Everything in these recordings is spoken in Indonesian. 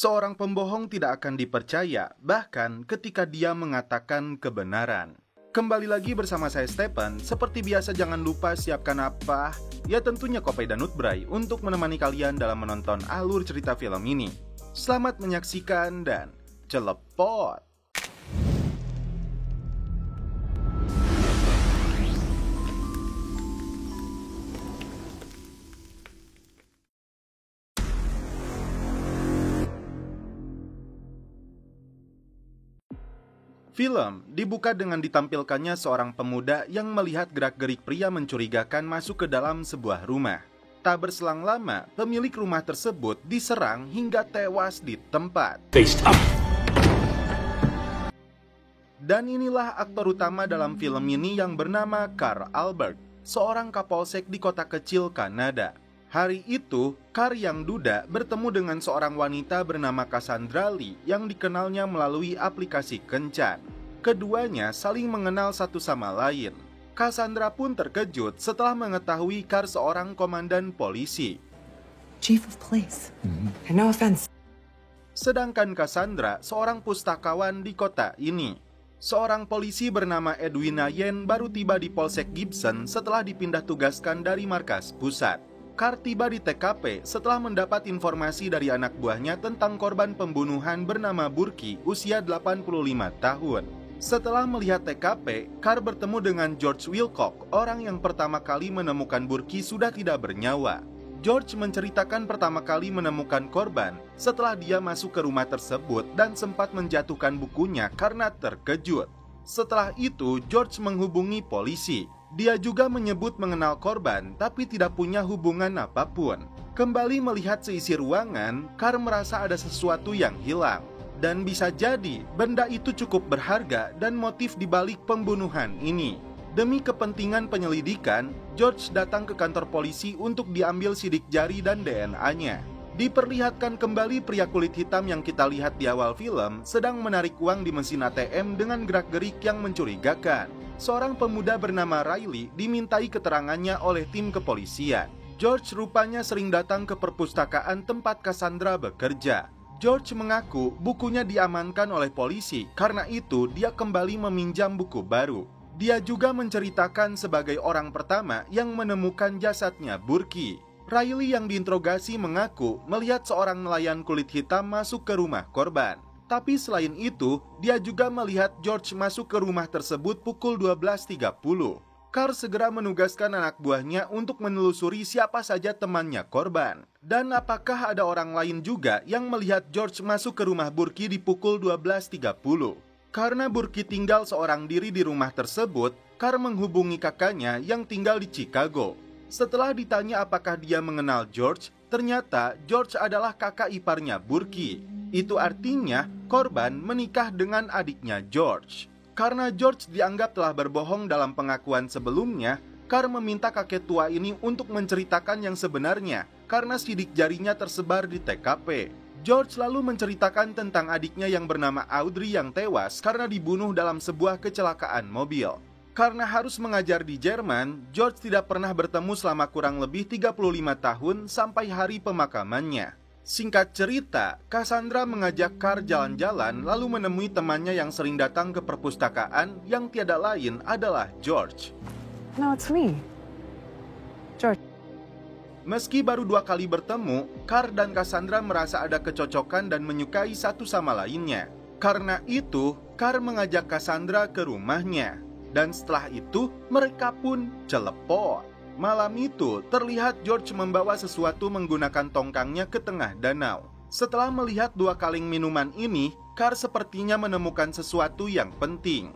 Seorang pembohong tidak akan dipercaya, bahkan ketika dia mengatakan kebenaran. Kembali lagi bersama saya Stephen. Seperti biasa jangan lupa siapkan apa? Ya tentunya kopi dan nutbray untuk menemani kalian dalam menonton alur cerita film ini. Selamat menyaksikan dan celepot! Film dibuka dengan ditampilkannya seorang pemuda yang melihat gerak-gerik pria mencurigakan masuk ke dalam sebuah rumah. Tak berselang lama, pemilik rumah tersebut diserang hingga tewas di tempat. Dan inilah aktor utama dalam film ini yang bernama Carl Albert, seorang kapolsek di kota kecil Kanada. Hari itu, Carl yang duda bertemu dengan seorang wanita bernama Cassandra Lee yang dikenalnya melalui aplikasi kencan. Keduanya saling mengenal satu sama lain. Cassandra pun terkejut setelah mengetahui Carl seorang komandan polisi. Chief of Police. No offense. Sedangkan Cassandra seorang pustakawan di kota ini. Seorang polisi bernama Edwina Yen baru tiba di Polsek Gibson setelah dipindah tugaskan dari markas pusat. Carl tiba di TKP setelah mendapat informasi dari anak buahnya tentang korban pembunuhan bernama Burki usia 85 tahun. Setelah melihat TKP, Carl bertemu dengan George Wilcock, orang yang pertama kali menemukan Burki sudah tidak bernyawa. George menceritakan pertama kali menemukan korban setelah dia masuk ke rumah tersebut dan sempat menjatuhkan bukunya karena terkejut. Setelah itu, George menghubungi polisi. Dia juga menyebut mengenal korban, tapi tidak punya hubungan apapun. Kembali melihat seisi ruangan, Carl merasa ada sesuatu yang hilang. Dan bisa jadi, benda itu cukup berharga dan motif dibalik pembunuhan ini. Demi kepentingan penyelidikan, George datang ke kantor polisi untuk diambil sidik jari dan DNA-nya. Diperlihatkan kembali pria kulit hitam yang kita lihat di awal film sedang menarik uang di mesin ATM dengan gerak-gerik yang mencurigakan. Seorang pemuda bernama Riley dimintai keterangannya oleh tim kepolisian. George rupanya sering datang ke perpustakaan tempat Cassandra bekerja. George mengaku bukunya diamankan oleh polisi, karena itu dia kembali meminjam buku baru. Dia juga menceritakan sebagai orang pertama yang menemukan jasadnya Burki. Riley yang diinterogasi mengaku melihat seorang nelayan kulit hitam masuk ke rumah korban. Tapi selain itu, dia juga melihat George masuk ke rumah tersebut pukul 12.30. Carl segera menugaskan anak buahnya untuk menelusuri siapa saja temannya korban. Dan apakah ada orang lain juga yang melihat George masuk ke rumah Burki di pukul 12.30. Karena Burki tinggal seorang diri di rumah tersebut, Carl menghubungi kakaknya yang tinggal di Chicago. Setelah ditanya apakah dia mengenal George, ternyata George adalah kakak iparnya Burki. Itu artinya korban menikah dengan adiknya George. Karena George dianggap telah berbohong dalam pengakuan sebelumnya, Carl meminta kakek tua ini untuk menceritakan yang sebenarnya karena sidik jarinya tersebar di TKP. George lalu menceritakan tentang adiknya yang bernama Audrey yang tewas karena dibunuh dalam sebuah kecelakaan mobil. Karena harus mengajar di Jerman, George tidak pernah bertemu selama kurang lebih 35 tahun sampai hari pemakamannya. Singkat cerita, Cassandra mengajak Carl jalan-jalan lalu menemui temannya yang sering datang ke perpustakaan yang tiada lain adalah George. No, it's me. George. Meski baru 2 kali bertemu, Carl dan Cassandra merasa ada kecocokan dan menyukai satu sama lainnya. Karena itu, Carl mengajak Cassandra ke rumahnya. Dan setelah itu, mereka pun celepot. Malam itu, terlihat George membawa sesuatu menggunakan tongkangnya ke tengah danau. Setelah melihat 2 kaleng minuman ini, Carl sepertinya menemukan sesuatu yang penting.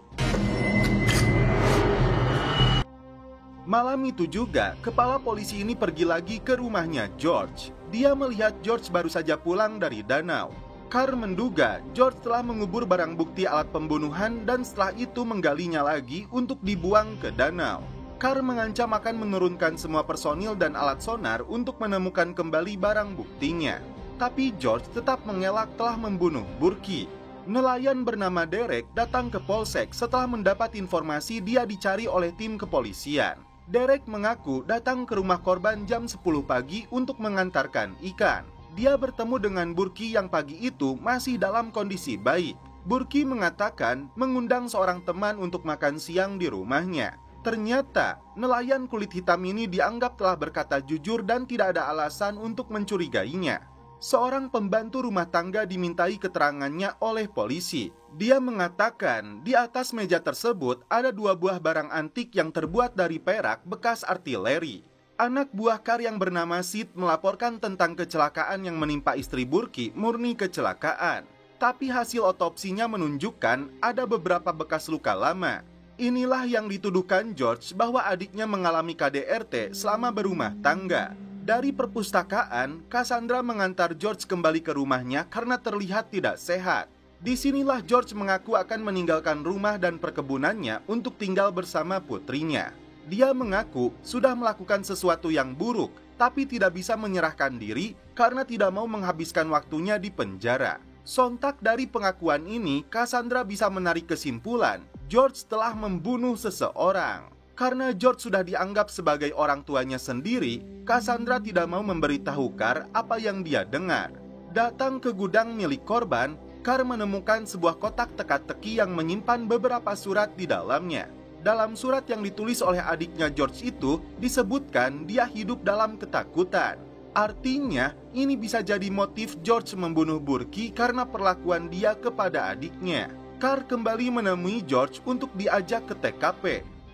Malam itu juga, kepala polisi ini pergi lagi ke rumahnya George. Dia melihat George baru saja pulang dari danau. Carl menduga George telah mengubur barang bukti alat pembunuhan dan setelah itu menggalinya lagi untuk dibuang ke danau. Carl mengancam akan menurunkan semua personil dan alat sonar untuk menemukan kembali barang buktinya. Tapi George tetap mengelak telah membunuh Burki. Nelayan bernama Derek datang ke Polsek setelah mendapat informasi dia dicari oleh tim kepolisian. Derek mengaku datang ke rumah korban jam 10 pagi untuk mengantarkan ikan. Dia bertemu dengan Burki yang pagi itu masih dalam kondisi baik. Burki mengatakan mengundang seorang teman untuk makan siang di rumahnya. Ternyata, nelayan kulit hitam ini dianggap telah berkata jujur dan tidak ada alasan untuk mencurigainya. Seorang pembantu rumah tangga dimintai keterangannya oleh polisi. Dia mengatakan di atas meja tersebut ada 2 buah barang antik yang terbuat dari perak bekas artileri. Anak buah Carr yang bernama Sid melaporkan tentang kecelakaan yang menimpa istri Burki murni kecelakaan. Tapi hasil otopsinya menunjukkan ada beberapa bekas luka lama. Inilah yang dituduhkan George bahwa adiknya mengalami KDRT selama berumah tangga. Dari perpustakaan, Cassandra mengantar George kembali ke rumahnya karena terlihat tidak sehat. Disinilah George mengaku akan meninggalkan rumah dan perkebunannya untuk tinggal bersama putrinya. Dia mengaku sudah melakukan sesuatu yang buruk, tapi tidak bisa menyerahkan diri karena tidak mau menghabiskan waktunya di penjara. Sontak dari pengakuan ini, Cassandra bisa menarik kesimpulan George telah membunuh seseorang. Karena George sudah dianggap sebagai orang tuanya sendiri, Cassandra tidak mau memberitahu Carr apa yang dia dengar. Datang ke gudang milik korban, Carr menemukan sebuah kotak teka-teki yang menyimpan beberapa surat di dalamnya. Dalam surat yang ditulis oleh adiknya George itu, disebutkan dia hidup dalam ketakutan. Artinya, ini bisa jadi motif George membunuh Burki karena perlakuan dia kepada adiknya. Carr kembali menemui George untuk diajak ke TKP.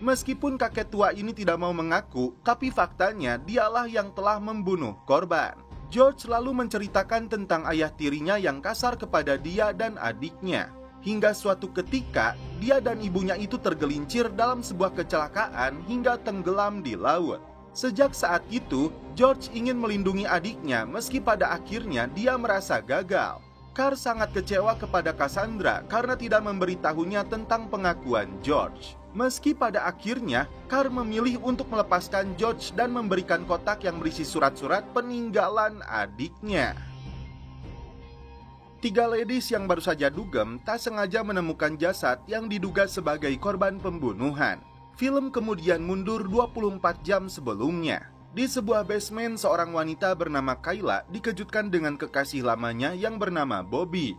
Meskipun kakek tua ini tidak mau mengaku, tapi faktanya dialah yang telah membunuh korban. George lalu menceritakan tentang ayah tirinya yang kasar kepada dia dan adiknya. Hingga suatu ketika, dia dan ibunya itu tergelincir dalam sebuah kecelakaan hingga tenggelam di laut. Sejak saat itu, George ingin melindungi adiknya meski pada akhirnya dia merasa gagal. Carr sangat kecewa kepada Cassandra karena tidak memberitahunya tentang pengakuan George. Meski pada akhirnya, Carr memilih untuk melepaskan George dan memberikan kotak yang berisi surat-surat peninggalan adiknya. 3 ladies yang baru saja dugem tak sengaja menemukan jasad yang diduga sebagai korban pembunuhan. Film kemudian mundur 24 jam sebelumnya. Di sebuah basement, seorang wanita bernama Kayla dikejutkan dengan kekasih lamanya yang bernama Bobby.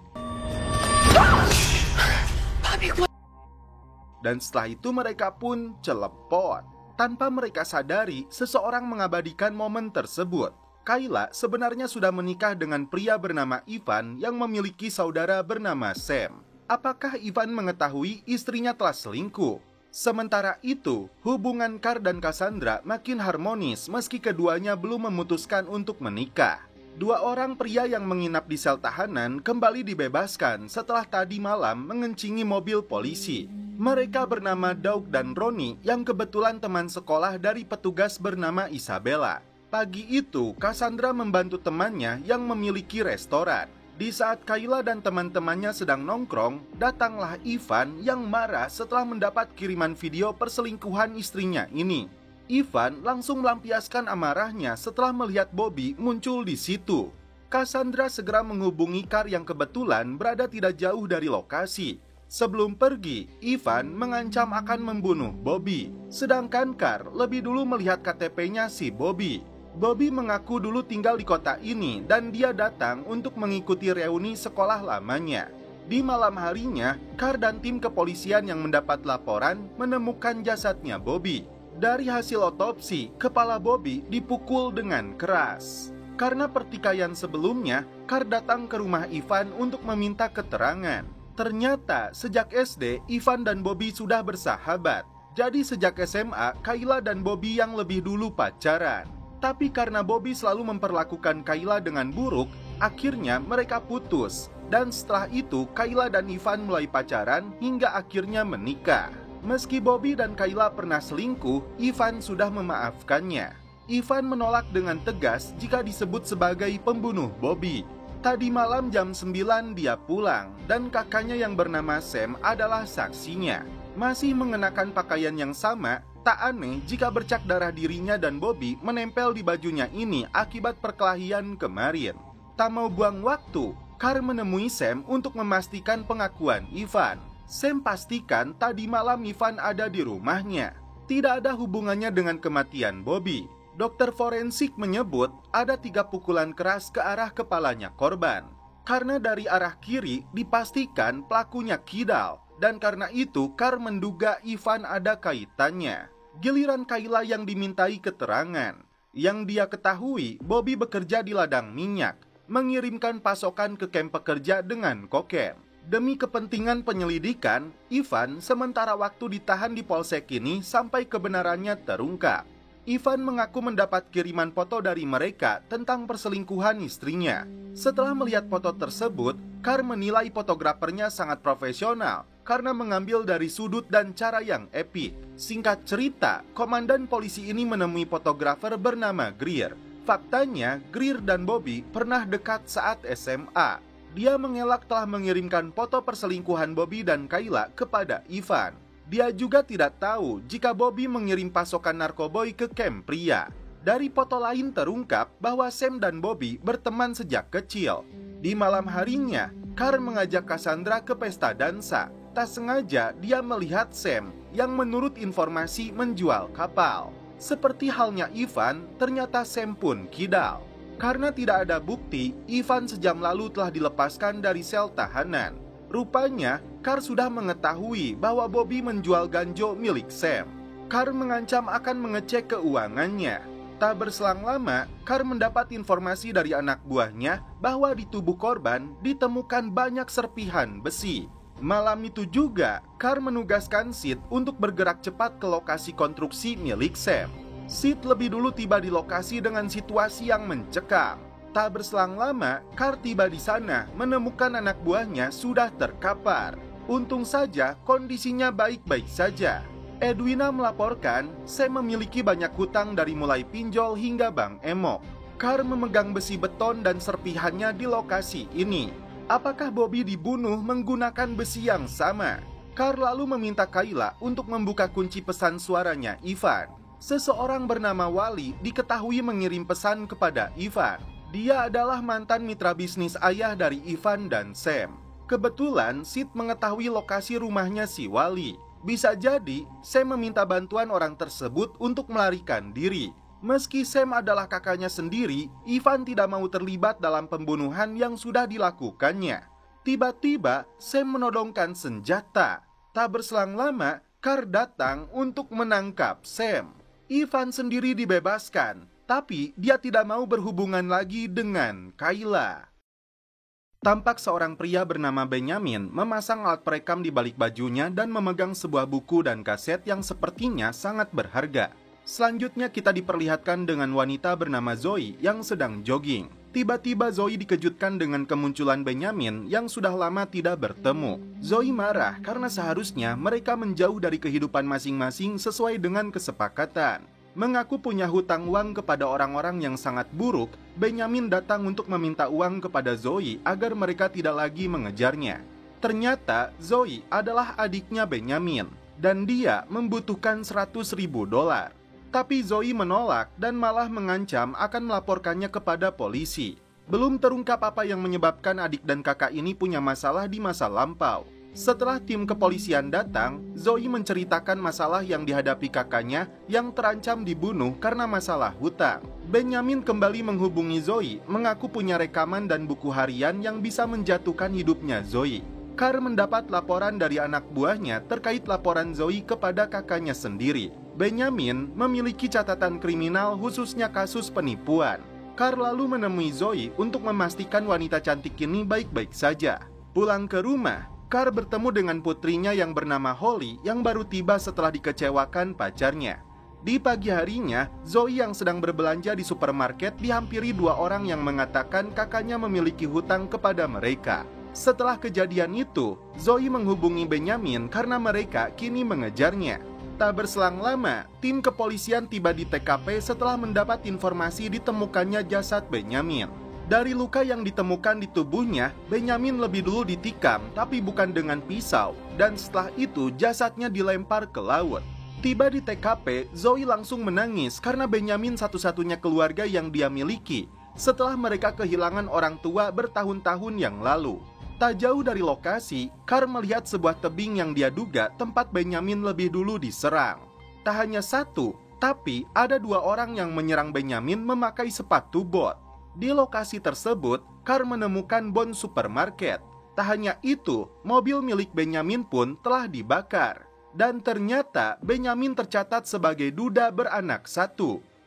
Dan setelah itu mereka pun celepot. Tanpa mereka sadari, seseorang mengabadikan momen tersebut. Kayla sebenarnya sudah menikah dengan pria bernama Ivan yang memiliki saudara bernama Sam. Apakah Ivan mengetahui istrinya telah selingkuh? Sementara itu, hubungan Carr dan Cassandra makin harmonis meski keduanya belum memutuskan untuk menikah. 2 orang pria yang menginap di sel tahanan kembali dibebaskan setelah tadi malam mengencingi mobil polisi. Mereka bernama Doug dan Ronnie yang kebetulan teman sekolah dari petugas bernama Isabella. Pagi itu, Cassandra membantu temannya yang memiliki restoran. Di saat Kayla dan teman-temannya sedang nongkrong, datanglah Ivan yang marah setelah mendapat kiriman video perselingkuhan istrinya ini. Ivan langsung melampiaskan amarahnya setelah melihat Bobby muncul di situ. Cassandra segera menghubungi Carr yang kebetulan berada tidak jauh dari lokasi. Sebelum pergi, Ivan mengancam akan membunuh Bobby. Sedangkan Carr lebih dulu melihat KTP-nya si Bobby. Bobby mengaku dulu tinggal di kota ini dan dia datang untuk mengikuti reuni sekolah lamanya. Di malam harinya, Carr dan tim kepolisian yang mendapat laporan menemukan jasadnya Bobby. Dari hasil otopsi, kepala Bobby dipukul dengan keras. Karena pertikaian sebelumnya, Carr datang ke rumah Ivan untuk meminta keterangan. Ternyata sejak SD, Ivan dan Bobby sudah bersahabat. Jadi sejak SMA, Kayla dan Bobby yang lebih dulu pacaran. Tapi karena Bobby selalu memperlakukan Kayla dengan buruk, akhirnya mereka putus. Dan setelah itu, Kayla dan Ivan mulai pacaran hingga akhirnya menikah. Meski Bobby dan Kayla pernah selingkuh, Ivan sudah memaafkannya. Ivan menolak dengan tegas jika disebut sebagai pembunuh Bobby. Tadi malam jam 9 dia pulang, dan kakaknya yang bernama Sam adalah saksinya. Masih mengenakan pakaian yang sama, tak aneh jika bercak darah dirinya dan Bobby menempel di bajunya ini akibat perkelahian kemarin. Tak mau buang waktu, Carr menemui Sam untuk memastikan pengakuan Ivan. Sam pastikan tadi malam Ivan ada di rumahnya. Tidak ada hubungannya dengan kematian Bobby. Dokter forensik menyebut ada 3 pukulan keras ke arah kepalanya korban. Karena dari arah kiri dipastikan pelakunya kidal, dan karena itu Carr menduga Ivan ada kaitannya. Giliran Kayla yang dimintai keterangan. Yang dia ketahui, Bobby bekerja di ladang minyak, mengirimkan pasokan ke kamp pekerja dengan kokain. Demi kepentingan penyelidikan, Ivan sementara waktu ditahan di polsek ini sampai kebenarannya terungkap. Ivan mengaku mendapat kiriman foto dari mereka tentang perselingkuhan istrinya. Setelah melihat foto tersebut, Carr menilai fotografernya sangat profesional karena mengambil dari sudut dan cara yang epik. Singkat cerita, komandan polisi ini menemui fotografer bernama Greer. Faktanya, Greer dan Bobby pernah dekat saat SMA. Dia mengelak telah mengirimkan foto perselingkuhan Bobby dan Kayla kepada Ivan. Dia juga tidak tahu jika Bobby mengirim pasokan narkoboy ke kamp pria. Dari foto lain terungkap bahwa Sam dan Bobby berteman sejak kecil. Di malam harinya, Carr mengajak Cassandra ke pesta dansa. Tak sengaja dia melihat Sam yang menurut informasi menjual kapal. Seperti halnya Ivan, ternyata Sam pun kidal. Karena tidak ada bukti, Ivan sejam lalu telah dilepaskan dari sel tahanan. Rupanya, Carr sudah mengetahui bahwa Bobby menjual ganjo milik Sam. Carr mengancam akan mengecek keuangannya. Tak berselang lama, Carr mendapat informasi dari anak buahnya bahwa di tubuh korban ditemukan banyak serpihan besi. Malam itu juga, Carr menugaskan Sid untuk bergerak cepat ke lokasi konstruksi milik Sam. Sid lebih dulu tiba di lokasi dengan situasi yang mencekam. Tak berselang lama, Carr tiba di sana menemukan anak buahnya sudah terkapar. Untung saja kondisinya baik-baik saja. Edwina melaporkan Sam memiliki banyak hutang dari mulai pinjol hingga bank emok. Carr memegang besi beton dan serpihannya di lokasi ini. Apakah Bobby dibunuh menggunakan besi yang sama? Carr lalu meminta Kayla untuk membuka kunci pesan suaranya Ivan. Seseorang bernama Wally diketahui mengirim pesan kepada Ivan. Dia adalah mantan mitra bisnis ayah dari Ivan dan Sam. Kebetulan Sid mengetahui lokasi rumahnya si Wally. Bisa jadi Sam meminta bantuan orang tersebut untuk melarikan diri. Meski Sam adalah kakaknya sendiri, Ivan tidak mau terlibat dalam pembunuhan yang sudah dilakukannya. Tiba-tiba Sam menodongkan senjata. Tak berselang lama, Carr datang untuk menangkap Sam. Ivan sendiri dibebaskan, tapi dia tidak mau berhubungan lagi dengan Kayla. Tampak seorang pria bernama Benjamin memasang alat perekam di balik bajunya dan memegang sebuah buku dan kaset yang sepertinya sangat berharga. Selanjutnya kita diperlihatkan dengan wanita bernama Zoe yang sedang jogging. Tiba-tiba Zoe dikejutkan dengan kemunculan Benjamin yang sudah lama tidak bertemu. Zoe marah karena seharusnya mereka menjauh dari kehidupan masing-masing sesuai dengan kesepakatan. Mengaku punya hutang uang kepada orang-orang yang sangat buruk, Benjamin datang untuk meminta uang kepada Zoe agar mereka tidak lagi mengejarnya. Ternyata Zoe adalah adiknya Benjamin, dan dia membutuhkan $100.000. Tapi Zoe menolak dan malah mengancam akan melaporkannya kepada polisi. Belum terungkap apa yang menyebabkan adik dan kakak ini punya masalah di masa lampau. Setelah tim kepolisian datang, Zoe menceritakan masalah yang dihadapi kakaknya yang terancam dibunuh karena masalah hutang. Benjamin kembali menghubungi Zoe, mengaku punya rekaman dan buku harian yang bisa menjatuhkan hidupnya Zoe. Carr mendapat laporan dari anak buahnya terkait laporan Zoe kepada kakaknya sendiri. Benjamin memiliki catatan kriminal khususnya kasus penipuan. Carr lalu menemui Zoe untuk memastikan wanita cantik ini baik-baik saja. Pulang ke rumah, Carr bertemu dengan putrinya yang bernama Holly yang baru tiba setelah dikecewakan pacarnya. Di pagi harinya, Zoe yang sedang berbelanja di supermarket dihampiri 2 orang yang mengatakan kakaknya memiliki hutang kepada mereka. Setelah kejadian itu, Zoe menghubungi Benjamin karena mereka kini mengejarnya. Tak berselang lama, tim kepolisian tiba di TKP setelah mendapat informasi ditemukannya jasad Benjamin. Dari luka yang ditemukan di tubuhnya, Benjamin lebih dulu ditikam, tapi bukan dengan pisau, dan setelah itu jasadnya dilempar ke laut. Tiba di TKP, Zoe langsung menangis karena Benjamin satu-satunya keluarga yang dia miliki, setelah mereka kehilangan orang tua bertahun-tahun yang lalu. Tak jauh dari lokasi, Carr melihat sebuah tebing yang dia duga tempat Benjamin lebih dulu diserang. Tak hanya satu, Tapi ada 2 orang yang menyerang Benjamin memakai sepatu bot. Di lokasi tersebut, Carr menemukan bon supermarket. Tak hanya itu, mobil milik Benjamin pun telah dibakar. Dan ternyata Benjamin tercatat sebagai duda beranak 1.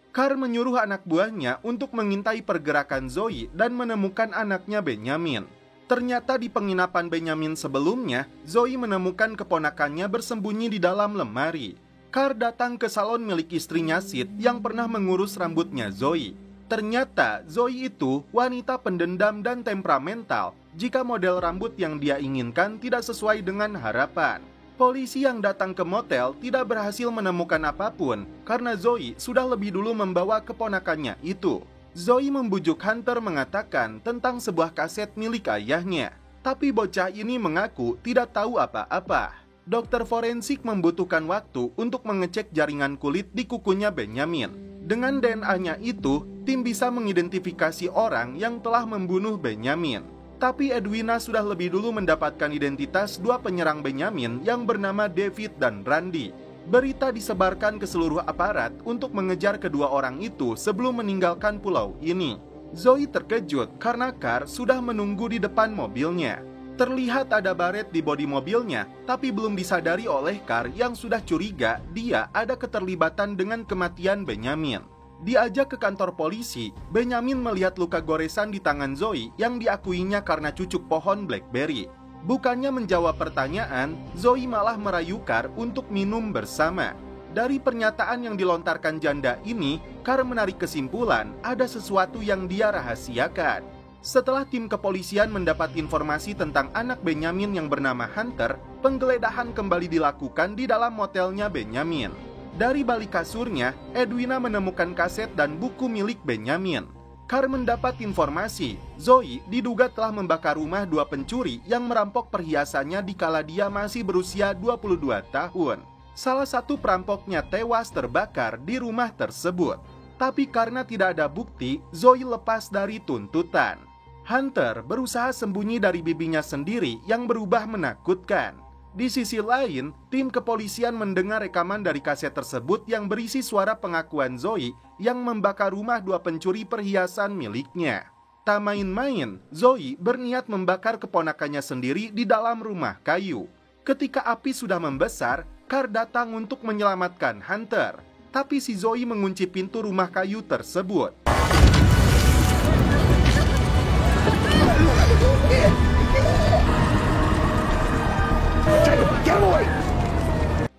Carr menyuruh anak buahnya untuk mengintai pergerakan Zoe dan menemukan anaknya Benjamin. Ternyata di penginapan Benjamin sebelumnya, Zoe menemukan keponakannya bersembunyi di dalam lemari. Carr datang ke salon milik istrinya Sid yang pernah mengurus rambutnya Zoe. Ternyata Zoe itu wanita pendendam dan temperamental jika model rambut yang dia inginkan tidak sesuai dengan harapan. Polisi yang datang ke motel tidak berhasil menemukan apapun karena Zoe sudah lebih dulu membawa keponakannya itu. Zoe membujuk Hunter mengatakan tentang sebuah kaset milik ayahnya. Tapi bocah ini mengaku tidak tahu apa-apa. Dokter forensik membutuhkan waktu untuk mengecek jaringan kulit di kukunya Benjamin. Dengan DNA-nya itu, tim bisa mengidentifikasi orang yang telah membunuh Benjamin. Tapi Edwina sudah lebih dulu mendapatkan identitas 2 penyerang Benjamin yang bernama David dan Randy. Berita disebarkan ke seluruh aparat untuk mengejar kedua orang itu sebelum meninggalkan pulau ini. Zoe terkejut karena Carr sudah menunggu di depan mobilnya. Terlihat ada baret di bodi mobilnya, tapi belum disadari oleh Carr yang sudah curiga dia ada keterlibatan dengan kematian Benjamin. Diajak ke kantor polisi, Benjamin melihat luka goresan di tangan Zoe yang diakuinya karena cucuk pohon blackberry. Bukannya menjawab pertanyaan, Zoe malah merayu Carr untuk minum bersama. Dari pernyataan yang dilontarkan janda ini, Carr menarik kesimpulan ada sesuatu yang dia rahasiakan. Setelah tim kepolisian mendapat informasi tentang anak Benjamin yang bernama Hunter, penggeledahan kembali dilakukan di dalam motelnya Benjamin. Dari balik kasurnya, Edwina menemukan kaset dan buku milik Benjamin. Carr mendapat informasi, Zoe diduga telah membakar rumah 2 pencuri yang merampok perhiasannya dikala dia masih berusia 22 tahun. Salah satu perampoknya tewas terbakar di rumah tersebut. Tapi karena tidak ada bukti, Zoe lepas dari tuntutan. Hunter berusaha sembunyi dari bibinya sendiri yang berubah menakutkan. Di sisi lain, tim kepolisian mendengar rekaman dari kaset tersebut yang berisi suara pengakuan Zoe yang membakar rumah 2 pencuri perhiasan miliknya. Tak main-main, Zoe berniat membakar keponakannya sendiri di dalam rumah kayu. Ketika api sudah membesar, Carr datang untuk menyelamatkan Hunter. Tapi si Zoe mengunci pintu rumah kayu tersebut.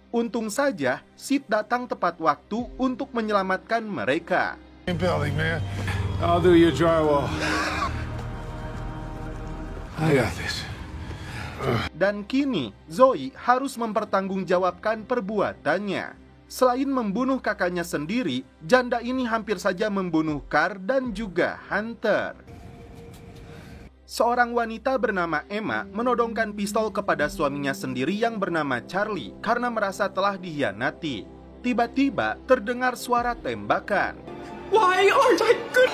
Untung saja, Sid datang tepat waktu untuk menyelamatkan mereka. Building, man. I'll do your drywall. I got this. Dan kini, Zoe harus mempertanggungjawabkan perbuatannya. Selain membunuh kakaknya sendiri, janda ini hampir saja membunuh Carr dan juga Hunter. Seorang wanita bernama Emma menodongkan pistol kepada suaminya sendiri yang bernama Charlie karena merasa telah dikhianati. Tiba-tiba terdengar suara tembakan. Why aren't I good?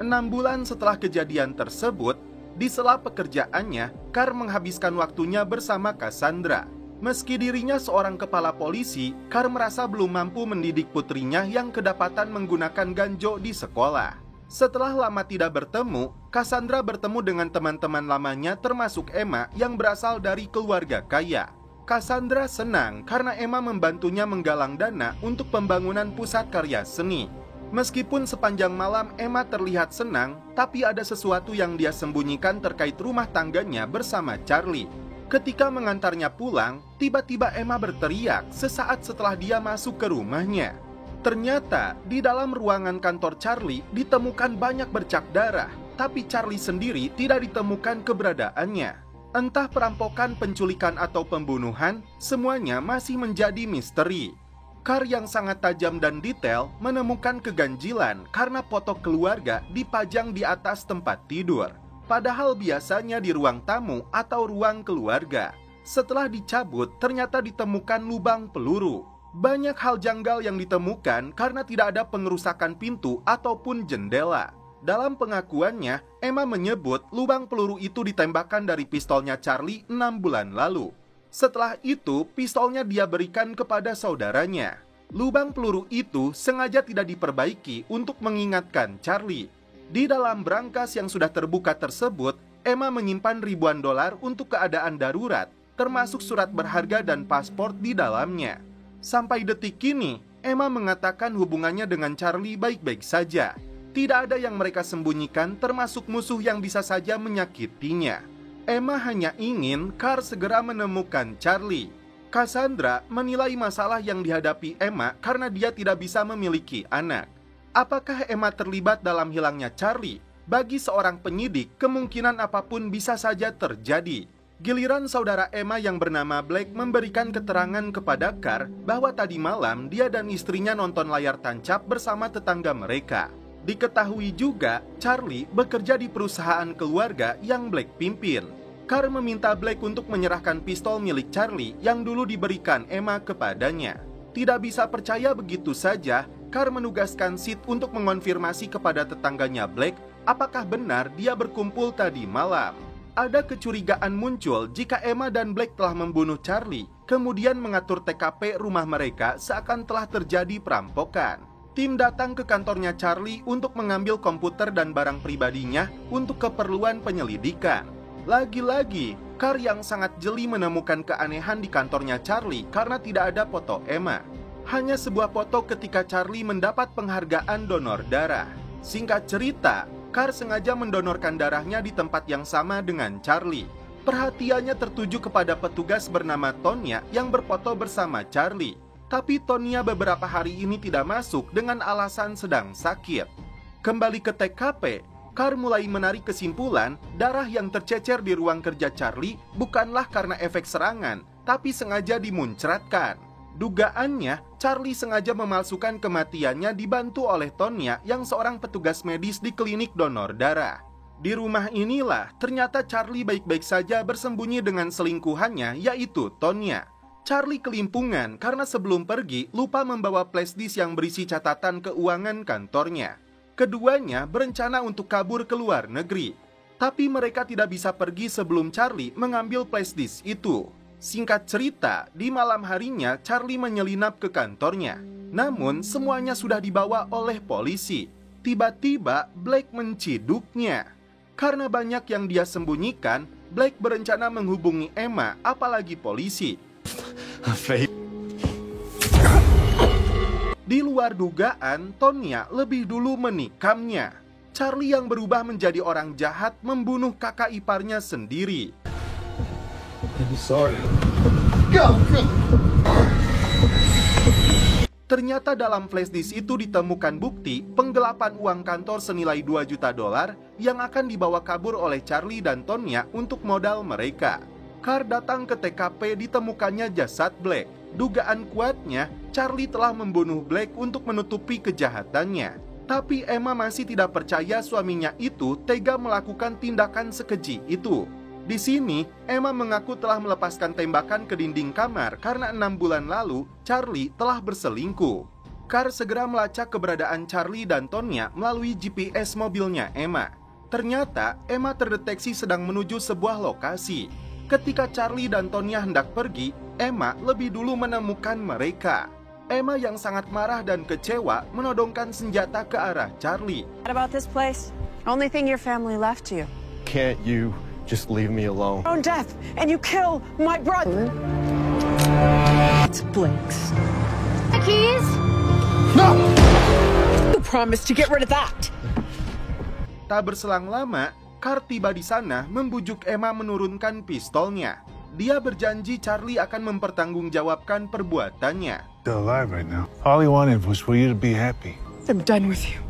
6 bulan setelah kejadian tersebut, di sela pekerjaannya, Carr menghabiskan waktunya bersama Cassandra. Meski dirinya seorang kepala polisi, Carr merasa belum mampu mendidik putrinya yang kedapatan menggunakan ganjo di sekolah. Setelah lama tidak bertemu, Cassandra bertemu dengan teman-teman lamanya termasuk Emma yang berasal dari keluarga kaya. Cassandra senang karena Emma membantunya menggalang dana untuk pembangunan pusat karya seni. Meskipun sepanjang malam Emma terlihat senang, tapi ada sesuatu yang dia sembunyikan terkait rumah tangganya bersama Charlie. Ketika mengantarnya pulang, tiba-tiba Emma berteriak sesaat setelah dia masuk ke rumahnya. Ternyata di dalam ruangan kantor Charlie ditemukan banyak bercak darah, tapi Charlie sendiri tidak ditemukan keberadaannya. Entah perampokan, penculikan, atau pembunuhan, semuanya masih menjadi misteri. Carr yang sangat tajam dan detail menemukan keganjilan karena foto keluarga dipajang di atas tempat tidur. Padahal biasanya di ruang tamu atau ruang keluarga. Setelah dicabut, ternyata ditemukan lubang peluru. Banyak hal janggal yang ditemukan karena tidak ada pengerusakan pintu ataupun jendela. Dalam pengakuannya, Emma menyebut lubang peluru itu ditembakkan dari pistolnya Charlie 6 bulan lalu. Setelah itu, pistolnya dia berikan kepada saudaranya. Lubang peluru itu sengaja tidak diperbaiki untuk mengingatkan Charlie. Di dalam brankas yang sudah terbuka tersebut, Emma menyimpan ribuan dolar untuk keadaan darurat, termasuk surat berharga dan paspor di dalamnya. Sampai detik ini, Emma mengatakan hubungannya dengan Charlie baik-baik saja. Tidak ada yang mereka sembunyikan, termasuk musuh yang bisa saja menyakitinya. Emma hanya ingin Carl segera menemukan Charlie. Cassandra menilai masalah yang dihadapi Emma karena dia tidak bisa memiliki anak. Apakah Emma terlibat dalam hilangnya Charlie? Bagi seorang penyidik, kemungkinan apapun bisa saja terjadi. Giliran saudara Emma yang bernama Blake memberikan keterangan kepada Carl bahwa tadi malam dia dan istrinya nonton layar tancap bersama tetangga mereka. Diketahui juga, Charlie bekerja di perusahaan keluarga yang Blake pimpin. Carl meminta Blake untuk menyerahkan pistol milik Charlie yang dulu diberikan Emma kepadanya. Tidak bisa percaya begitu saja, Carl menugaskan Sid untuk mengonfirmasi kepada tetangganya Blake apakah benar dia berkumpul tadi malam. Ada kecurigaan muncul jika Emma dan Blake telah membunuh Charlie, kemudian mengatur TKP rumah mereka seakan telah terjadi perampokan. Tim datang ke kantornya Charlie untuk mengambil komputer dan barang pribadinya untuk keperluan penyelidikan. Lagi-lagi, Carl yang sangat jeli menemukan keanehan di kantornya Charlie karena tidak ada foto Emma. Hanya sebuah foto ketika Charlie mendapat penghargaan donor darah. Singkat cerita, Carl sengaja mendonorkan darahnya di tempat yang sama dengan Charlie. Perhatiannya tertuju kepada petugas bernama Tonya yang berfoto bersama Charlie. Tapi Tonya beberapa hari ini tidak masuk dengan alasan sedang sakit. Kembali ke TKP, Carl mulai menarik kesimpulan darah yang tercecer di ruang kerja Charlie bukanlah karena efek serangan, tapi sengaja dimuncratkan. Dugaannya, Charlie sengaja memalsukan kematiannya dibantu oleh Tonya yang seorang petugas medis di klinik donor darah. Di rumah inilah ternyata Charlie baik-baik saja bersembunyi dengan selingkuhannya, yaitu Tonya. Charlie kelimpungan karena sebelum pergi lupa membawa flashdisk yang berisi catatan keuangan kantornya. Keduanya berencana untuk kabur ke luar negeri. Tapi mereka tidak bisa pergi sebelum Charlie mengambil flashdisk itu. Singkat cerita, di malam harinya Charlie menyelinap ke kantornya. Namun semuanya sudah dibawa oleh polisi. Tiba-tiba Blake menciduknya. Karena banyak yang dia sembunyikan, Blake berencana menghubungi Emma, apalagi polisi. Di luar dugaan, Tonya lebih dulu menikamnya. Charlie yang berubah menjadi orang jahat membunuh kakak iparnya sendiri. Ternyata dalam flashdisk itu ditemukan bukti penggelapan uang kantor senilai 2 juta dolar yang akan dibawa kabur oleh Charlie dan Tonya untuk modal mereka. Carl datang ke TKP, ditemukannya jasad Blake. Dugaan kuatnya, Charlie telah membunuh Blake untuk menutupi kejahatannya. Tapi Emma masih tidak percaya suaminya itu tega melakukan tindakan sekeji itu. Di sini, Emma mengaku telah melepaskan tembakan ke dinding kamar karena 6 bulan lalu Charlie telah berselingkuh. Carl segera melacak keberadaan Charlie dan Tonya melalui GPS mobilnya Emma. Ternyata Emma terdeteksi sedang menuju sebuah lokasi. Ketika Charlie dan Tonya hendak pergi, Emma lebih dulu menemukan mereka. Emma yang sangat marah dan kecewa menodongkan senjata ke arah Charlie. What about this place? Only thing your family left you. Can't you just leave me alone? Own death, and you kill my brother. It's Blake's. The keys? No! You promised to get rid of that. Tak berselang lama, Carl tiba di sana membujuk Emma menurunkan pistolnya. Dia berjanji Charlie akan mempertanggungjawabkan perbuatannya. Still alive right now. All he wanted was for you to be happy. I'm done with you.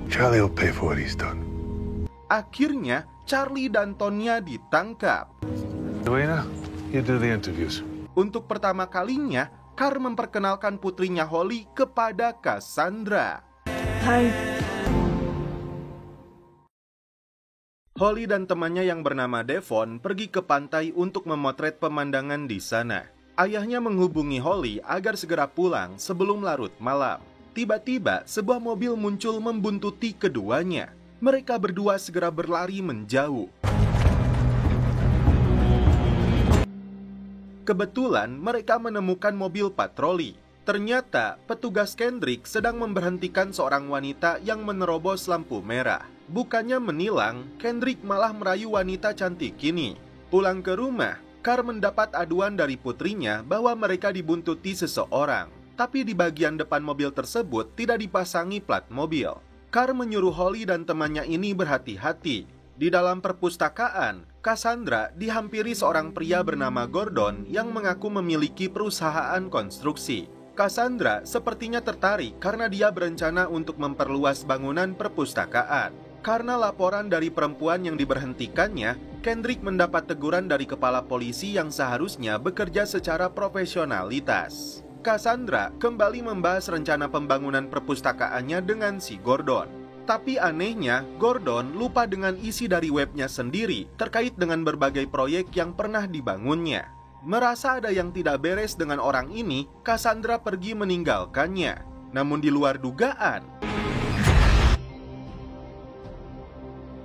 Charlie will pay for what he's done. Akhirnya, Charlie dan Tonya ditangkap. Duena, you do the interviews. Untuk pertama kalinya, Carl memperkenalkan putrinya Holly kepada Cassandra. Hi. Holly dan temannya yang bernama Devon pergi ke pantai untuk memotret pemandangan di sana. Ayahnya menghubungi Holly agar segera pulang sebelum larut malam. Tiba-tiba, sebuah mobil muncul membuntuti keduanya. Mereka berdua segera berlari menjauh. Kebetulan mereka menemukan mobil patroli. Ternyata petugas Kendrick sedang memberhentikan seorang wanita yang menerobos lampu merah. Bukannya menilang, Kendrick malah merayu wanita cantik ini. Pulang ke rumah, Carr mendapat aduan dari putrinya bahwa mereka dibuntuti seseorang. Tapi di bagian depan mobil tersebut tidak dipasangi plat mobil. Carr menyuruh Holly dan temannya ini berhati-hati. Di dalam perpustakaan, Cassandra dihampiri seorang pria bernama Gordon yang mengaku memiliki perusahaan konstruksi. Cassandra sepertinya tertarik karena dia berencana untuk memperluas bangunan perpustakaan. Karena laporan dari perempuan yang diberhentikannya, Kendrick mendapat teguran dari kepala polisi yang seharusnya bekerja secara profesionalitas. Cassandra kembali membahas rencana pembangunan perpustakaannya dengan si Gordon. Tapi anehnya, Gordon lupa dengan isi dari webnya sendiri terkait dengan berbagai proyek yang pernah dibangunnya. Merasa ada yang tidak beres dengan orang ini, Cassandra pergi meninggalkannya. Namun di luar dugaan,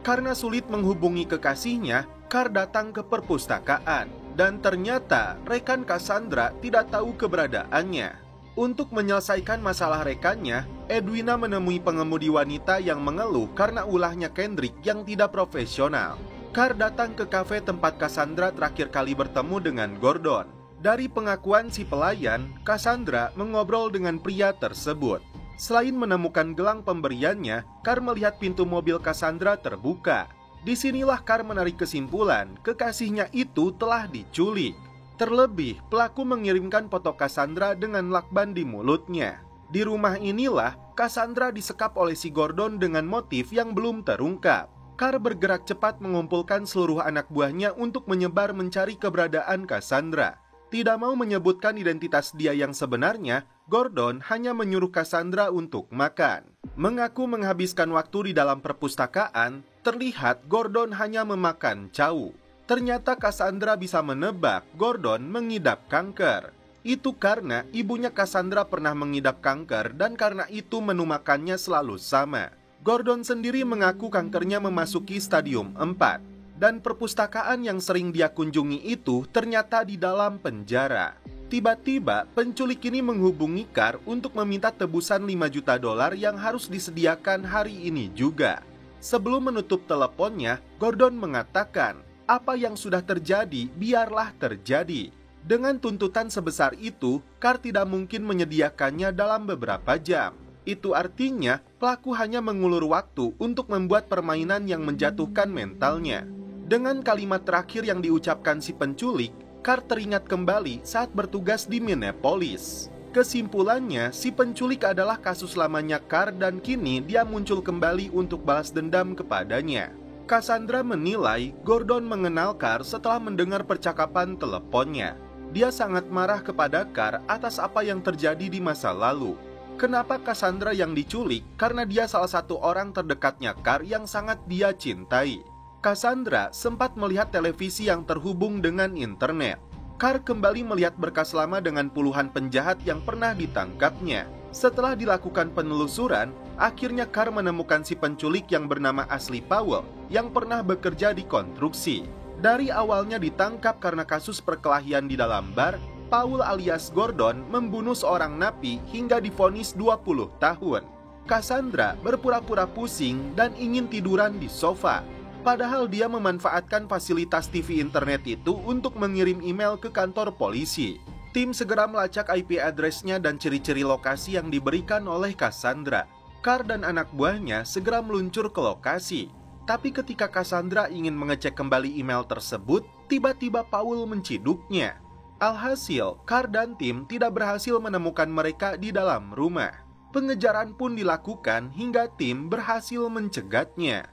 karena sulit menghubungi kekasihnya, Carr datang ke perpustakaan. Dan ternyata rekan Cassandra tidak tahu keberadaannya. Untuk menyelesaikan masalah rekannya, Edwina menemui pengemudi wanita yang mengeluh karena ulahnya Kendrick yang tidak profesional. Carr datang ke kafe tempat Cassandra terakhir kali bertemu dengan Gordon. Dari pengakuan si pelayan, Cassandra mengobrol dengan pria tersebut. Selain menemukan gelang pemberiannya, Carr melihat pintu mobil Cassandra terbuka. Disinilah Carr menarik kesimpulan, kekasihnya itu telah diculik. Terlebih, pelaku mengirimkan foto Cassandra dengan lakban di mulutnya. Di rumah inilah, Cassandra disekap oleh si Gordon dengan motif yang belum terungkap. Carr bergerak cepat mengumpulkan seluruh anak buahnya untuk menyebar mencari keberadaan Cassandra. Tidak mau menyebutkan identitas dia yang sebenarnya, Gordon hanya menyuruh Cassandra untuk makan. Mengaku menghabiskan waktu di dalam perpustakaan, terlihat Gordon hanya memakan cau. Ternyata Cassandra bisa menebak Gordon mengidap kanker. Itu karena ibunya Cassandra pernah mengidap kanker dan karena itu menu makannya selalu sama. Gordon sendiri mengaku kankernya memasuki stadium 4. Dan perpustakaan yang sering dia kunjungi itu ternyata di dalam penjara. Tiba-tiba penculik ini menghubungi Carr untuk meminta tebusan $5 juta yang harus disediakan hari ini juga. Sebelum menutup teleponnya, Gordon mengatakan, apa yang sudah terjadi biarlah terjadi. Dengan tuntutan sebesar itu, Carr tidak mungkin menyediakannya dalam beberapa jam. Itu artinya pelaku hanya mengulur waktu untuk membuat permainan yang menjatuhkan mentalnya. Dengan kalimat terakhir yang diucapkan si penculik, Carr teringat kembali saat bertugas di Minneapolis. Kesimpulannya, si penculik adalah kasus lamanya Carr dan kini dia muncul kembali untuk balas dendam kepadanya. Cassandra menilai Gordon mengenal Carr setelah mendengar percakapan teleponnya. Dia sangat marah kepada Carr atas apa yang terjadi di masa lalu. Kenapa Cassandra yang diculik? Karena dia salah satu orang terdekatnya Carr yang sangat dia cintai. Cassandra sempat melihat televisi yang terhubung dengan internet. Carr kembali melihat berkas lama dengan puluhan penjahat yang pernah ditangkapnya. Setelah dilakukan penelusuran, akhirnya Carr menemukan si penculik yang bernama Ashley Powell yang pernah bekerja di konstruksi. Dari awalnya ditangkap karena kasus perkelahian di dalam bar, Paul alias Gordon membunuh seorang napi hingga divonis 20 tahun. Cassandra berpura-pura pusing dan ingin tiduran di sofa. Padahal dia memanfaatkan fasilitas TV internet itu untuk mengirim email ke kantor polisi. Tim segera melacak IP address-nya dan ciri-ciri lokasi yang diberikan oleh Cassandra. Carr dan anak buahnya segera meluncur ke lokasi. Tapi ketika Cassandra ingin mengecek kembali email tersebut, tiba-tiba Paul menciduknya. Alhasil, Carr dan tim tidak berhasil menemukan mereka di dalam rumah. Pengejaran pun dilakukan hingga tim berhasil mencegatnya.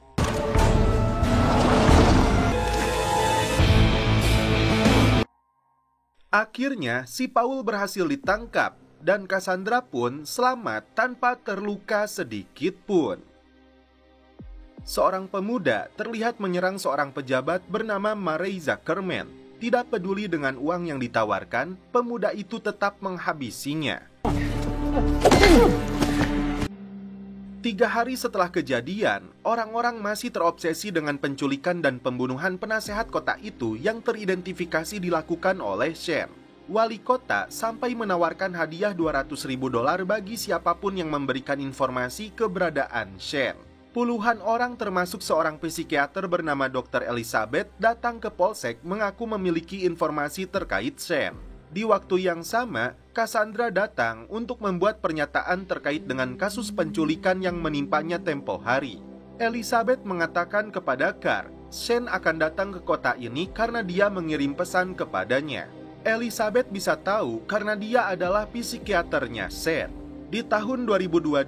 Akhirnya, si Paul berhasil ditangkap dan Cassandra pun selamat tanpa terluka sedikit pun. Seorang pemuda terlihat menyerang seorang pejabat bernama Murray Zuckerman. Tidak peduli dengan uang yang ditawarkan, pemuda itu tetap menghabisinya. 3 hari setelah kejadian, orang-orang masih terobsesi dengan penculikan dan pembunuhan penasehat kota itu yang teridentifikasi dilakukan oleh Shane. Wali kota sampai menawarkan hadiah $200.000 bagi siapapun yang memberikan informasi keberadaan Shane. Puluhan orang termasuk seorang psikiater bernama Dr. Elizabeth datang ke Polsek mengaku memiliki informasi terkait Shane. Di waktu yang sama, Cassandra datang untuk membuat pernyataan terkait dengan kasus penculikan yang menimpanya tempo hari. Elizabeth mengatakan kepada Carr, Shane akan datang ke kota ini karena dia mengirim pesan kepadanya. Elizabeth bisa tahu karena dia adalah psikiaternya Shane. Di tahun 2022,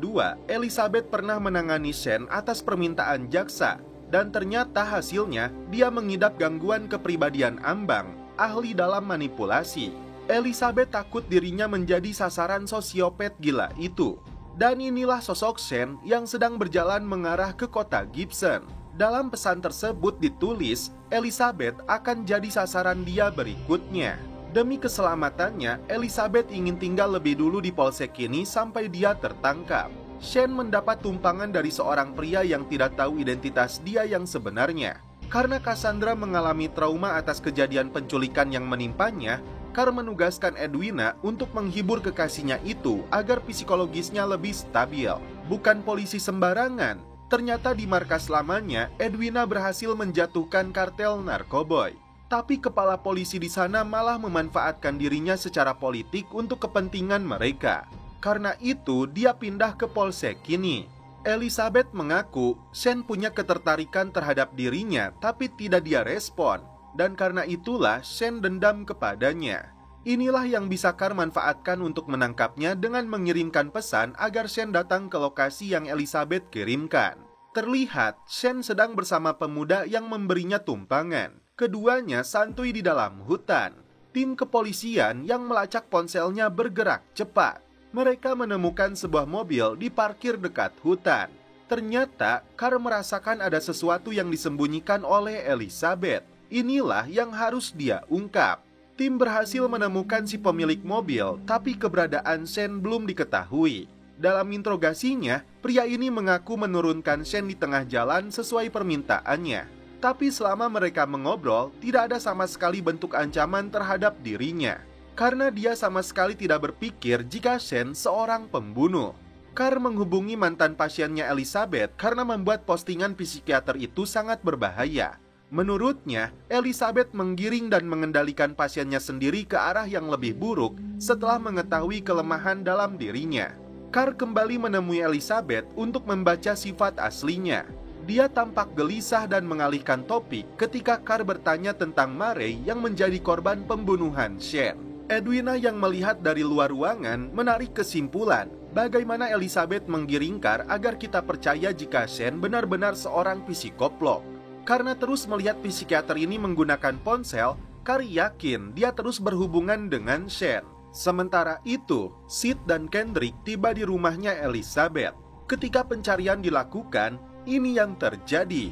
Elizabeth pernah menangani Shane atas permintaan jaksa, dan ternyata hasilnya dia mengidap gangguan kepribadian ambang, ahli dalam manipulasi. Elizabeth takut dirinya menjadi sasaran sosiopat gila itu. Dan inilah sosok Shane yang sedang berjalan mengarah ke kota Gibson. Dalam pesan tersebut ditulis, Elizabeth akan jadi sasaran dia berikutnya. Demi keselamatannya, Elizabeth ingin tinggal lebih dulu di polsek ini sampai dia tertangkap. Shane mendapat tumpangan dari seorang pria yang tidak tahu identitas dia yang sebenarnya. Karena Cassandra mengalami trauma atas kejadian penculikan yang menimpanya, Carr menugaskan Edwina untuk menghibur kekasihnya itu agar psikologisnya lebih stabil. Bukan polisi sembarangan. Ternyata di markas lamanya, Edwina berhasil menjatuhkan kartel narkoboy. Tapi kepala polisi di sana malah memanfaatkan dirinya secara politik untuk kepentingan mereka. Karena itu, dia pindah ke polsek kini. Elizabeth mengaku Shane punya ketertarikan terhadap dirinya, tapi tidak dia respon. Dan karena itulah Shane dendam kepadanya. Inilah yang bisa Carr manfaatkan untuk menangkapnya dengan mengirimkan pesan agar Shane datang ke lokasi yang Elizabeth kirimkan. Terlihat Shane sedang bersama pemuda yang memberinya tumpangan. Keduanya santuy di dalam hutan. Tim kepolisian yang melacak ponselnya bergerak cepat. Mereka menemukan sebuah mobil diparkir dekat hutan. Ternyata Carr merasakan ada sesuatu yang disembunyikan oleh Elizabeth. Inilah yang harus dia ungkap. Tim berhasil menemukan si pemilik mobil, tapi keberadaan Shane belum diketahui. Dalam interogasinya, pria ini mengaku menurunkan Shane di tengah jalan sesuai permintaannya. Tapi selama mereka mengobrol, tidak ada sama sekali bentuk ancaman terhadap dirinya. Karena dia sama sekali tidak berpikir jika Shane seorang pembunuh. Carr menghubungi mantan pasiennya Elizabeth karena membuat postingan psikiater itu sangat berbahaya. Menurutnya, Elizabeth menggiring dan mengendalikan pasiennya sendiri ke arah yang lebih buruk setelah mengetahui kelemahan dalam dirinya. Carr kembali menemui Elizabeth untuk membaca sifat aslinya. Dia tampak gelisah dan mengalihkan topik ketika Carr bertanya tentang Murray yang menjadi korban pembunuhan Shane. Edwina yang melihat dari luar ruangan menarik kesimpulan bagaimana Elizabeth menggiring Carr agar kita percaya jika Shane benar-benar seorang psikoplog. Karena terus melihat psikiater ini menggunakan ponsel, Carr yakin dia terus berhubungan dengan Shane. Sementara itu, Sid dan Kendrick tiba di rumahnya Elizabeth. Ketika pencarian dilakukan, ini yang terjadi.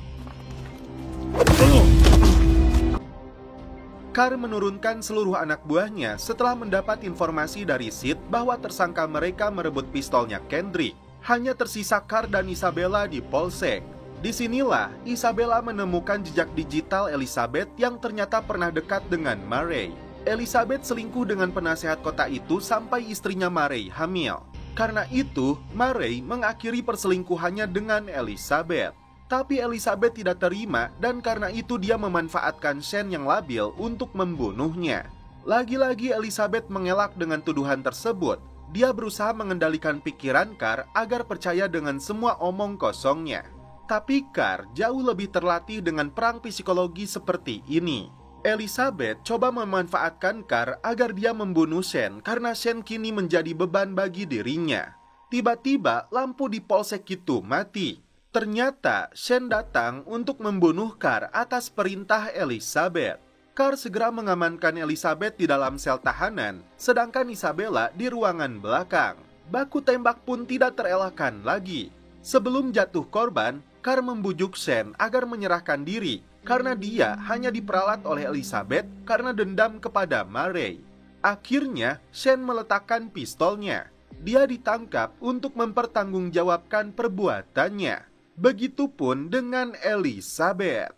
Carr menurunkan seluruh anak buahnya setelah mendapat informasi dari Sid bahwa tersangka mereka merebut pistolnya Kendrick. Hanya tersisa Carr dan Isabella di polsek. Disinilah Isabella menemukan jejak digital Elizabeth yang ternyata pernah dekat dengan Murray. Elizabeth selingkuh dengan penasehat kota itu sampai istrinya Murray hamil. Karena itu, Murray mengakhiri perselingkuhannya dengan Elizabeth. Tapi Elizabeth tidak terima dan karena itu dia memanfaatkan Shane yang labil untuk membunuhnya. Lagi-lagi Elizabeth mengelak dengan tuduhan tersebut. Dia berusaha mengendalikan pikiran Carr agar percaya dengan semua omong kosongnya. Tapi Carr jauh lebih terlatih dengan perang psikologi seperti ini. Elizabeth coba memanfaatkan Carr agar dia membunuh Shane karena Shane kini menjadi beban bagi dirinya. Tiba-tiba lampu di polsek itu mati. Ternyata Shane datang untuk membunuh Carr atas perintah Elizabeth. Carr segera mengamankan Elizabeth di dalam sel tahanan, sedangkan Isabella di ruangan belakang. Baku tembak pun tidak terelakkan lagi. Sebelum jatuh korban, Carr membujuk Shane agar menyerahkan diri karena dia hanya diperalat oleh Elizabeth karena dendam kepada Murray. Akhirnya, Shane meletakkan pistolnya. dia ditangkap untuk mempertanggungjawabkan perbuatannya. Begitupun dengan Elizabeth.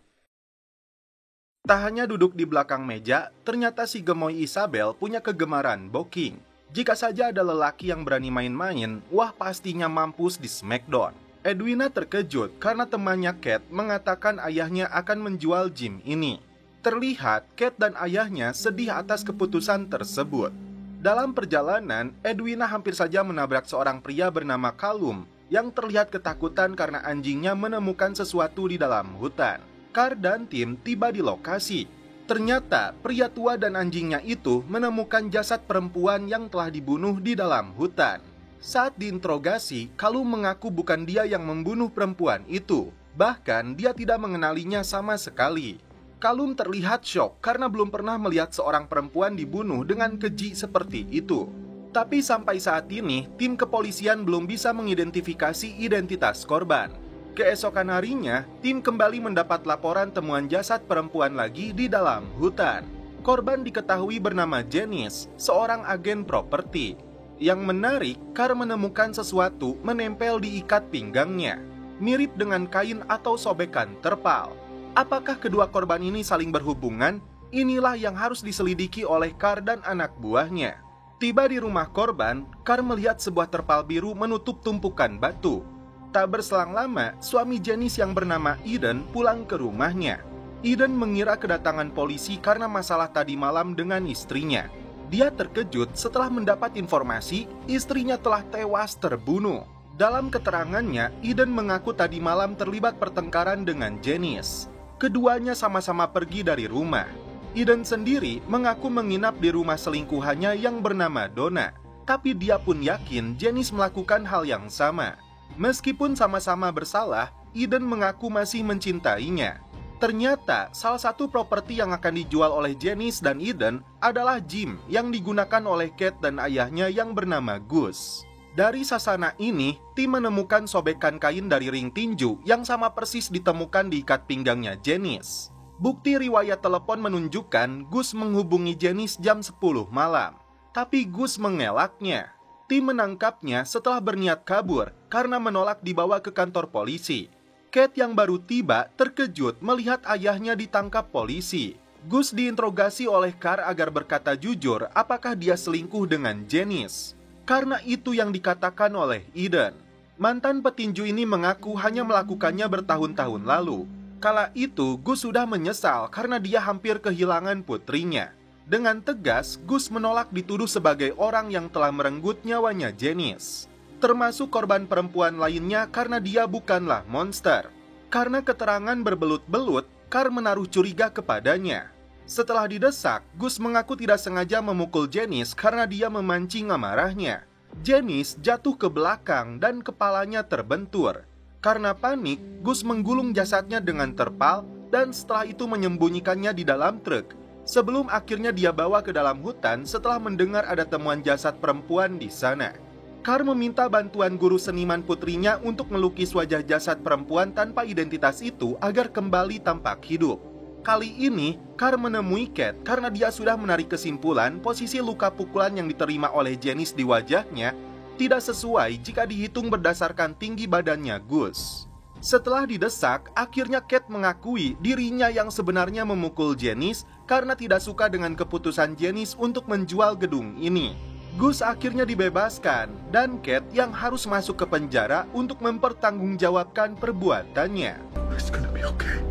Tak hanya duduk di belakang meja, ternyata si gemoy Isabel punya kegemaran booking. Jika saja ada lelaki yang berani main-main, wah pastinya mampus di Smackdown. Edwina terkejut karena temannya Kate mengatakan ayahnya akan menjual gym ini. Terlihat Kate dan ayahnya sedih atas keputusan tersebut. Dalam perjalanan, Edwina hampir saja menabrak seorang pria bernama Callum yang terlihat ketakutan karena anjingnya menemukan sesuatu di dalam hutan. Carr dan tim tiba di lokasi. Ternyata pria tua dan anjingnya itu menemukan jasad perempuan yang telah dibunuh di dalam hutan. Saat diinterogasi, Callum mengaku bukan dia yang membunuh perempuan itu. Bahkan dia tidak mengenalinya sama sekali. Callum terlihat syok karena belum pernah melihat seorang perempuan dibunuh dengan keji seperti itu. Tapi sampai saat ini, tim kepolisian belum bisa mengidentifikasi identitas korban. Keesokan harinya, tim kembali mendapat laporan temuan jasad perempuan lagi di dalam hutan. Korban diketahui bernama Janice, seorang agen properti. Yang menarik, Carr menemukan sesuatu menempel di ikat pinggangnya, mirip dengan kain atau sobekan terpal. Apakah kedua korban ini saling berhubungan? Inilah yang harus diselidiki oleh Carr dan anak buahnya. Tiba di rumah korban, Carr melihat sebuah terpal biru menutup tumpukan batu. Tak berselang lama, suami Janice yang bernama Eden pulang ke rumahnya. Eden mengira kedatangan polisi karena masalah tadi malam dengan istrinya. Dia terkejut setelah mendapat informasi istrinya telah tewas terbunuh. Dalam keterangannya, Eden mengaku tadi malam terlibat pertengkaran dengan Janice. Keduanya sama-sama pergi dari rumah. Eden sendiri mengaku menginap di rumah selingkuhannya yang bernama Donna. Tapi dia pun yakin Janice melakukan hal yang sama. Meskipun sama-sama bersalah, Eden mengaku masih mencintainya. Ternyata, salah satu properti yang akan dijual oleh Janice dan Eden adalah gym yang digunakan oleh Kate dan ayahnya yang bernama Gus. Dari sasana ini, tim menemukan sobekan kain dari ring tinju yang sama persis ditemukan di ikat pinggangnya Janice. Bukti riwayat telepon menunjukkan Gus menghubungi Janice jam 10 malam. Tapi Gus mengelaknya. Tim menangkapnya setelah berniat kabur karena menolak dibawa ke kantor polisi. Kate yang baru tiba terkejut melihat ayahnya ditangkap polisi. Gus diinterogasi oleh Carr agar berkata jujur apakah dia selingkuh dengan Janice. Karena itu yang dikatakan oleh Eden. Mantan petinju ini mengaku hanya melakukannya bertahun-tahun lalu. Kala itu Gus sudah menyesal karena dia hampir kehilangan putrinya. Dengan tegas, Gus menolak dituduh sebagai orang yang telah merenggut nyawanya Janice. Termasuk korban perempuan lainnya karena dia bukanlah monster. Karena keterangan berbelut-belut, Carr menaruh curiga kepadanya. Setelah didesak, Gus mengaku tidak sengaja memukul Janice karena dia memancing amarahnya. Janice jatuh ke belakang dan kepalanya terbentur. Karena panik, Gus menggulung jasadnya dengan terpal dan setelah itu menyembunyikannya di dalam truk. Sebelum akhirnya dia bawa ke dalam hutan setelah mendengar ada temuan jasad perempuan di sana. Carr meminta bantuan guru seniman putrinya untuk melukis wajah jasad perempuan tanpa identitas itu agar kembali tampak hidup. Kali ini, Carr menemui Kate karena dia sudah menarik kesimpulan posisi luka pukulan yang diterima oleh Janice di wajahnya tidak sesuai jika dihitung berdasarkan tinggi badannya Gus. Setelah didesak, akhirnya Kate mengakui dirinya yang sebenarnya memukul Janice karena tidak suka dengan keputusan Janice untuk menjual gedung ini. Gus akhirnya dibebaskan dan Kate yang harus masuk ke penjara untuk mempertanggungjawabkan perbuatannya. It's gonna be okay.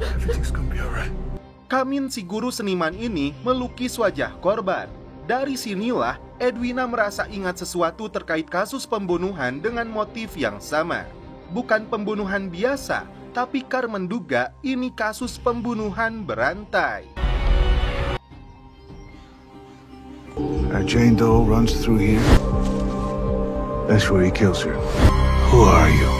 Everything's gonna be alright. Kamin si guru seniman ini melukis wajah korban. Dari sinilah Edwina merasa ingat sesuatu terkait kasus pembunuhan dengan motif yang sama. Bukan pembunuhan biasa, tapi Carr menduga ini kasus pembunuhan berantai. Jane Doe runs through here. That's where he kills her. Who are you?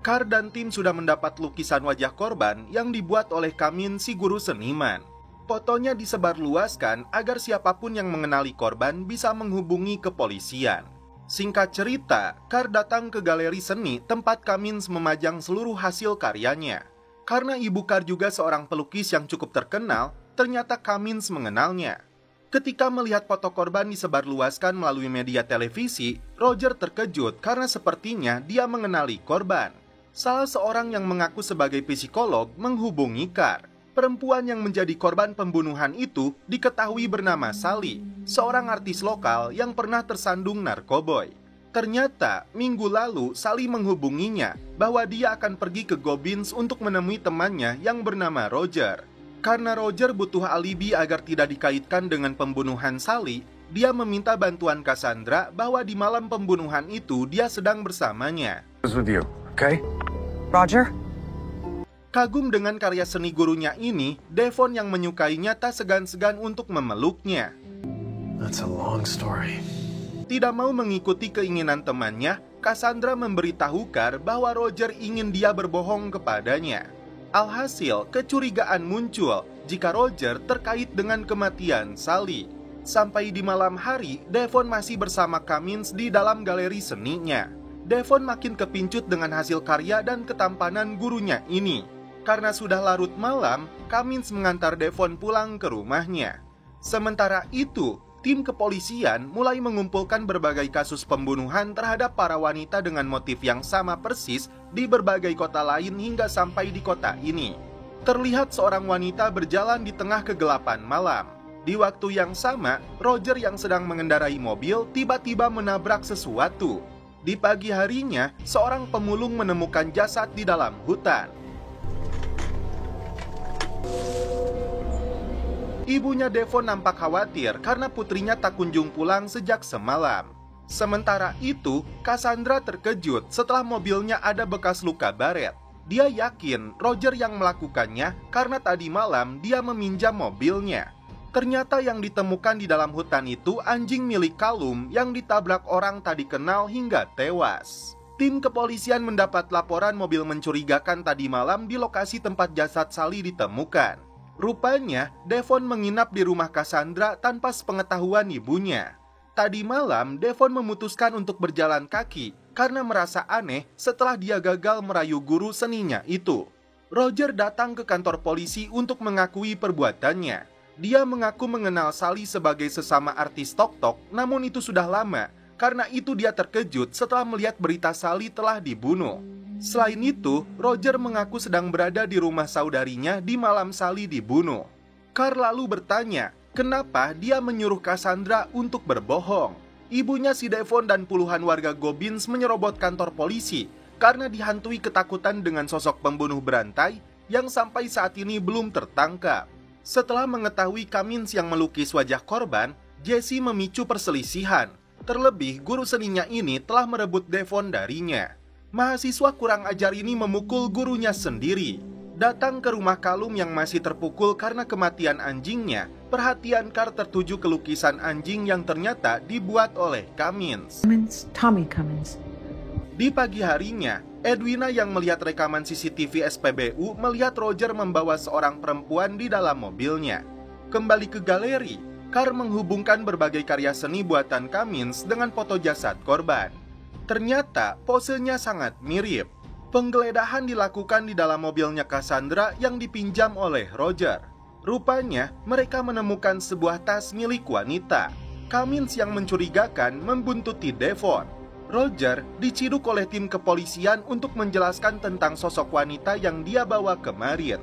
Carr dan tim sudah mendapat lukisan wajah korban yang dibuat oleh Kamin si guru seniman. Fotonya disebarluaskan agar siapapun yang mengenali korban bisa menghubungi kepolisian. Singkat cerita, Carr datang ke galeri seni tempat Kamins memajang seluruh hasil karyanya. Karena ibu Carr juga seorang pelukis yang cukup terkenal, ternyata Kamins mengenalnya. Ketika melihat foto korban disebarluaskan melalui media televisi, Roger terkejut karena sepertinya dia mengenali korban. Salah seorang yang mengaku sebagai psikolog menghubungi Carr. Perempuan yang menjadi korban pembunuhan itu diketahui bernama Sally, seorang artis lokal yang pernah tersandung narkoboy. Ternyata, minggu lalu Sally menghubunginya bahwa dia akan pergi ke Gobbins untuk menemui temannya yang bernama Roger. Karena Roger butuh alibi agar tidak dikaitkan dengan pembunuhan Sally, dia meminta bantuan Cassandra bahwa di malam pembunuhan itu dia sedang bersamanya. With you, okay? Roger? Kagum dengan karya seni gurunya ini, Devon yang menyukainya tak segan-segan untuk memeluknya. That's a long story. Tidak mau mengikuti keinginan temannya, Cassandra memberitahu Carr bahwa Roger ingin dia berbohong kepadanya. Alhasil, kecurigaan muncul jika Roger terkait dengan kematian Sally. Sampai di malam hari, Devon masih bersama Cummins di dalam galeri seninya. Devon makin kepincut dengan hasil karya dan ketampanan gurunya ini. Karena sudah larut malam, Cummins mengantar Devon pulang ke rumahnya. Sementara itu, tim kepolisian mulai mengumpulkan berbagai kasus pembunuhan terhadap para wanita dengan motif yang sama persis di berbagai kota lain hingga sampai di kota ini. Terlihat seorang wanita berjalan di tengah kegelapan malam. Di waktu yang sama, Roger yang sedang mengendarai mobil tiba-tiba menabrak sesuatu. Di pagi harinya, seorang pemulung menemukan jasad di dalam hutan. Ibunya Devon nampak khawatir karena putrinya tak kunjung pulang sejak semalam. Sementara itu, Cassandra terkejut setelah mobilnya ada bekas luka baret. Dia yakin Roger yang melakukannya karena tadi malam dia meminjam mobilnya. Ternyata yang ditemukan di dalam hutan itu anjing milik Callum yang ditabrak orang tak dikenal hingga tewas. Tim kepolisian mendapat laporan mobil mencurigakan tadi malam di lokasi tempat jasad Sally ditemukan. Rupanya, Devon menginap di rumah Cassandra tanpa sepengetahuan ibunya. Tadi malam, Devon memutuskan untuk berjalan kaki karena merasa aneh setelah dia gagal merayu guru seninya itu. Roger datang ke kantor polisi untuk mengakui perbuatannya. Dia mengaku mengenal Sally sebagai sesama artis tok-tok, namun itu sudah lama. Karena itu dia terkejut setelah melihat berita Sally telah dibunuh. Selain itu, Roger mengaku sedang berada di rumah saudarinya di malam Sally dibunuh. Carr lalu bertanya, kenapa dia menyuruh Cassandra untuk berbohong. Ibunya si Devon dan puluhan warga Gobbins menyerobot kantor polisi karena dihantui ketakutan dengan sosok pembunuh berantai yang sampai saat ini belum tertangkap. Setelah mengetahui Cummins yang melukis wajah korban, Jesse memicu perselisihan. Terlebih, guru seninya ini telah merebut Devon darinya. Mahasiswa kurang ajar ini memukul gurunya sendiri. Datang ke rumah Callum yang masih terpukul karena kematian anjingnya, perhatian Carr tertuju ke lukisan anjing yang ternyata dibuat oleh Cummins. Tommy Cummins. Di pagi harinya, Edwina yang melihat rekaman CCTV SPBU melihat Roger membawa seorang perempuan di dalam mobilnya. Kembali ke galeri, Carr menghubungkan berbagai karya seni buatan Cummins dengan foto jasad korban. Ternyata posenya sangat mirip. Penggeledahan dilakukan di dalam mobilnya Cassandra yang dipinjam oleh Roger. Rupanya mereka menemukan sebuah tas milik wanita. Cummins yang mencurigakan membuntuti Devon. Roger diciduk oleh tim kepolisian untuk menjelaskan tentang sosok wanita yang dia bawa kemarin.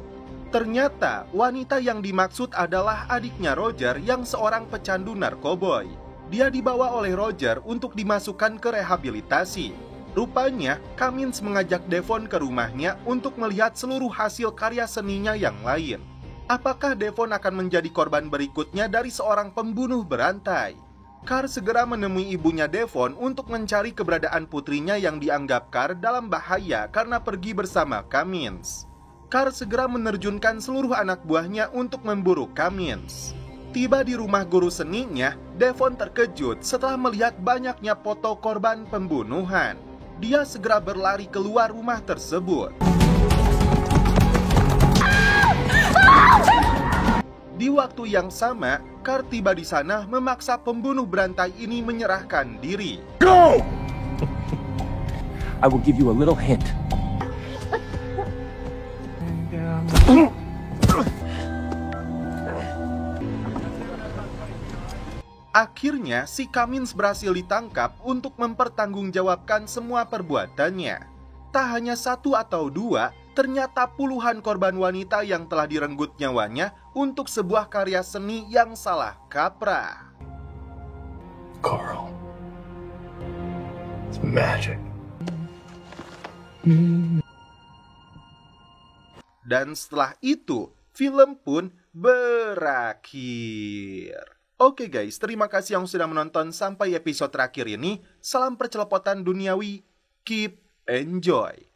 Ternyata wanita yang dimaksud adalah adiknya Roger yang seorang pecandu narkoboy. Dia dibawa oleh Roger untuk dimasukkan ke rehabilitasi. Rupanya, Cummins mengajak Devon ke rumahnya untuk melihat seluruh hasil karya seninya yang lain. Apakah Devon akan menjadi korban berikutnya dari seorang pembunuh berantai? Carr segera menemui ibunya Devon untuk mencari keberadaan putrinya yang dianggap Carr dalam bahaya karena pergi bersama Cummins. Carr segera menerjunkan seluruh anak buahnya untuk memburu Cummins. Tiba di rumah guru seninya, Devon terkejut setelah melihat banyaknya foto korban pembunuhan. Dia segera berlari keluar rumah tersebut. Di waktu yang sama, Carr tiba di sana memaksa pembunuh berantai ini menyerahkan diri. Go! I will give you a little hint. Akhirnya, si Cummins berhasil ditangkap untuk mempertanggungjawabkan semua perbuatannya. Tak hanya 1 atau 2, ternyata puluhan korban wanita yang telah direnggut nyawanya untuk sebuah karya seni yang salah kaprah. Carl. It's magic. Dan setelah itu, film pun berakhir. Oke guys, terima kasih yang sudah menonton sampai episode terakhir ini. Salam percelepotan duniawi. Keep enjoy.